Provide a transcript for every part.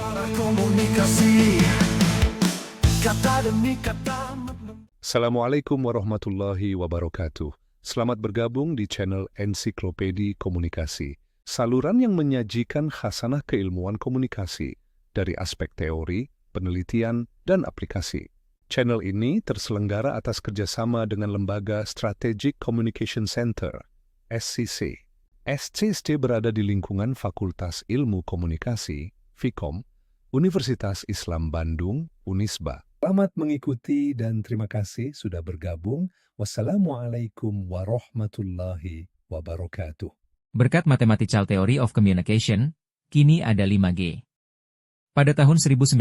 Suara komunikasi, kata demi kata. Assalamualaikum warahmatullahi wabarakatuh. Selamat bergabung di channel Ensiklopedi Komunikasi, saluran yang menyajikan khasanah keilmuan komunikasi dari aspek teori, penelitian, dan aplikasi. Channel ini terselenggara atas kerjasama dengan Lembaga Strategic Communication Center, SCC. SCC berada di lingkungan Fakultas Ilmu Komunikasi, FIKOM, Universitas Islam Bandung, Unisba. Selamat mengikuti dan terima kasih sudah bergabung. Wassalamualaikum warahmatullahi wabarakatuh. Berkat Mathematical Theory of Communication, kini ada 5G. Pada tahun 1948,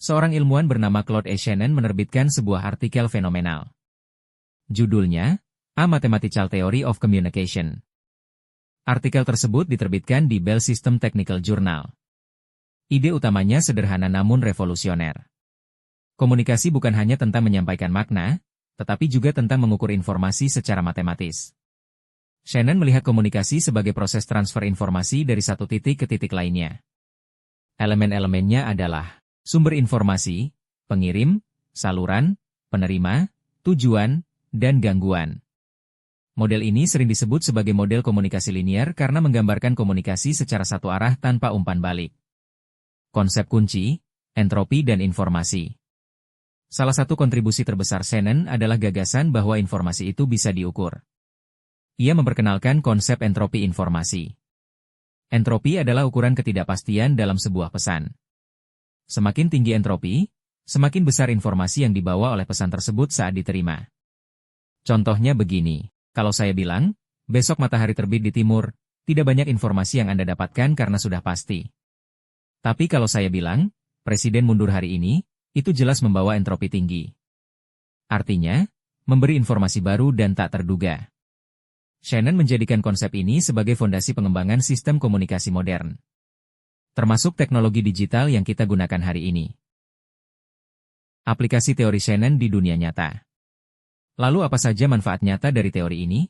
seorang ilmuwan bernama Claude E. Shannon menerbitkan sebuah artikel fenomenal. Judulnya, A Mathematical Theory of Communication. Artikel tersebut diterbitkan di Bell System Technical Journal. Ide utamanya sederhana namun revolusioner. Komunikasi bukan hanya tentang menyampaikan makna, tetapi juga tentang mengukur informasi secara matematis. Shannon melihat komunikasi sebagai proses transfer informasi dari satu titik ke titik lainnya. Elemen-elemennya adalah sumber informasi, pengirim, saluran, penerima, tujuan, dan gangguan. Model ini sering disebut sebagai model komunikasi linier karena menggambarkan komunikasi secara satu arah tanpa umpan balik. Konsep kunci, entropi dan informasi. Salah satu kontribusi terbesar Shannon adalah gagasan bahwa informasi itu bisa diukur. Ia memperkenalkan konsep entropi informasi. Entropi adalah ukuran ketidakpastian dalam sebuah pesan. Semakin tinggi entropi, semakin besar informasi yang dibawa oleh pesan tersebut saat diterima. Contohnya begini, kalau saya bilang, besok matahari terbit di timur, tidak banyak informasi yang Anda dapatkan karena sudah pasti. Tapi kalau saya bilang, Presiden mundur hari ini, itu jelas membawa entropi tinggi. Artinya, memberi informasi baru dan tak terduga. Shannon menjadikan konsep ini sebagai fondasi pengembangan sistem komunikasi modern, termasuk teknologi digital yang kita gunakan hari ini. Aplikasi teori Shannon di dunia nyata. Lalu apa saja manfaat nyata dari teori ini?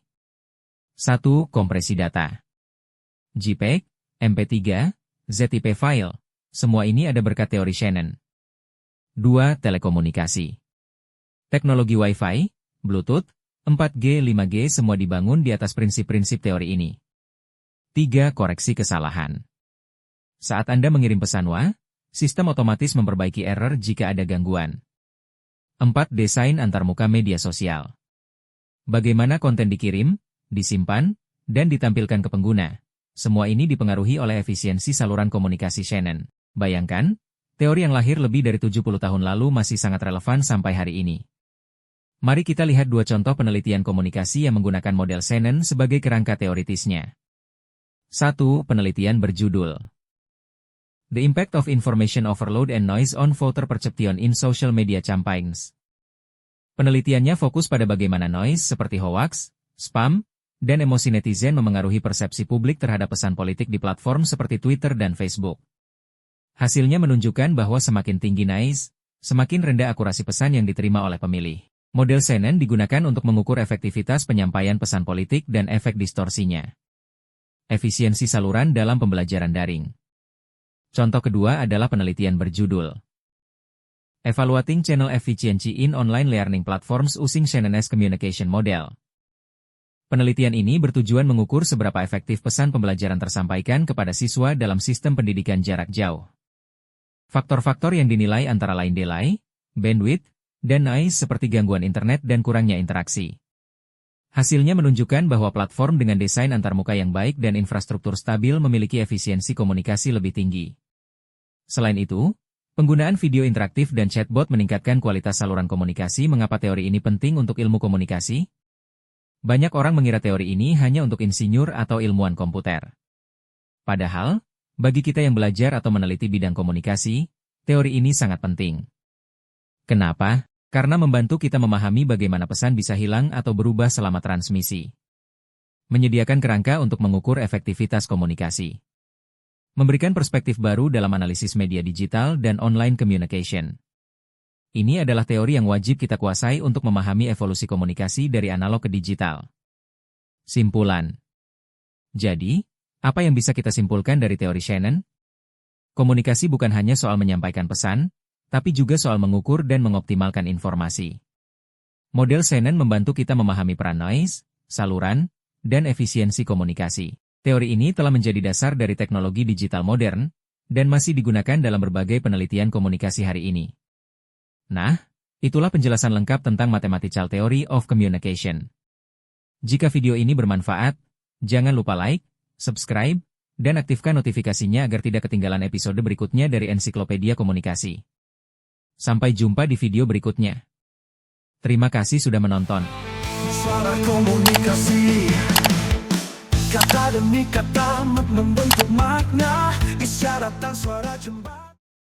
1. Kompresi data. JPEG, MP3, ZIP file, semua ini ada berkat teori Shannon. 2. Telekomunikasi. Teknologi Wi-Fi, Bluetooth, 4G, 5G semua dibangun di atas prinsip-prinsip teori ini. 3. Koreksi kesalahan. Saat Anda mengirim pesan WA, sistem otomatis memperbaiki error jika ada gangguan. 4. Desain antarmuka media sosial. Bagaimana konten dikirim, disimpan, dan ditampilkan ke pengguna. Semua ini dipengaruhi oleh efisiensi saluran komunikasi Shannon. Bayangkan, teori yang lahir lebih dari 70 tahun lalu masih sangat relevan sampai hari ini. Mari kita lihat dua contoh penelitian komunikasi yang menggunakan model Shannon sebagai kerangka teoritisnya. 1. Penelitian berjudul The Impact of Information Overload and Noise on Voter Perception in Social Media Campaigns. Penelitiannya fokus pada bagaimana noise seperti hoax, spam, dan emosi netizen memengaruhi persepsi publik terhadap pesan politik di platform seperti Twitter dan Facebook. Hasilnya menunjukkan bahwa semakin tinggi noise, semakin rendah akurasi pesan yang diterima oleh pemilih. Model Shannon digunakan untuk mengukur efektivitas penyampaian pesan politik dan efek distorsinya. Efisiensi saluran dalam pembelajaran daring. Contoh kedua adalah penelitian berjudul Evaluating Channel Efficiency in Online Learning Platforms Using Shannon's Communication Model. Penelitian ini bertujuan mengukur seberapa efektif pesan pembelajaran tersampaikan kepada siswa dalam sistem pendidikan jarak jauh. Faktor-faktor yang dinilai antara lain delay, bandwidth, dan noise seperti gangguan internet dan kurangnya interaksi. Hasilnya menunjukkan bahwa platform dengan desain antarmuka yang baik dan infrastruktur stabil memiliki efisiensi komunikasi lebih tinggi. Selain itu, penggunaan video interaktif dan chatbot meningkatkan kualitas saluran komunikasi. Mengapa teori ini penting untuk ilmu komunikasi? Banyak orang mengira teori ini hanya untuk insinyur atau ilmuwan komputer. Padahal, bagi kita yang belajar atau meneliti bidang komunikasi, teori ini sangat penting. Kenapa? Karena membantu kita memahami bagaimana pesan bisa hilang atau berubah selama transmisi. Menyediakan kerangka untuk mengukur efektivitas komunikasi. Memberikan perspektif baru dalam analisis media digital dan online communication. Ini adalah teori yang wajib kita kuasai untuk memahami evolusi komunikasi dari analog ke digital. Simpulan. Jadi, apa yang bisa kita simpulkan dari teori Shannon? Komunikasi bukan hanya soal menyampaikan pesan, tapi juga soal mengukur dan mengoptimalkan informasi. Model Shannon membantu kita memahami peran noise, saluran, dan efisiensi komunikasi. Teori ini telah menjadi dasar dari teknologi digital modern, dan masih digunakan dalam berbagai penelitian komunikasi hari ini. Nah, itulah penjelasan lengkap tentang Mathematical Theory of Communication. Jika video ini bermanfaat, jangan lupa like, subscribe, dan aktifkan notifikasinya agar tidak ketinggalan episode berikutnya dari Ensiklopedia Komunikasi. Sampai jumpa di video berikutnya. Terima kasih sudah menonton. Suara komunikasi, kata demi kata membentuk makna, isyarat dan suara jembatan.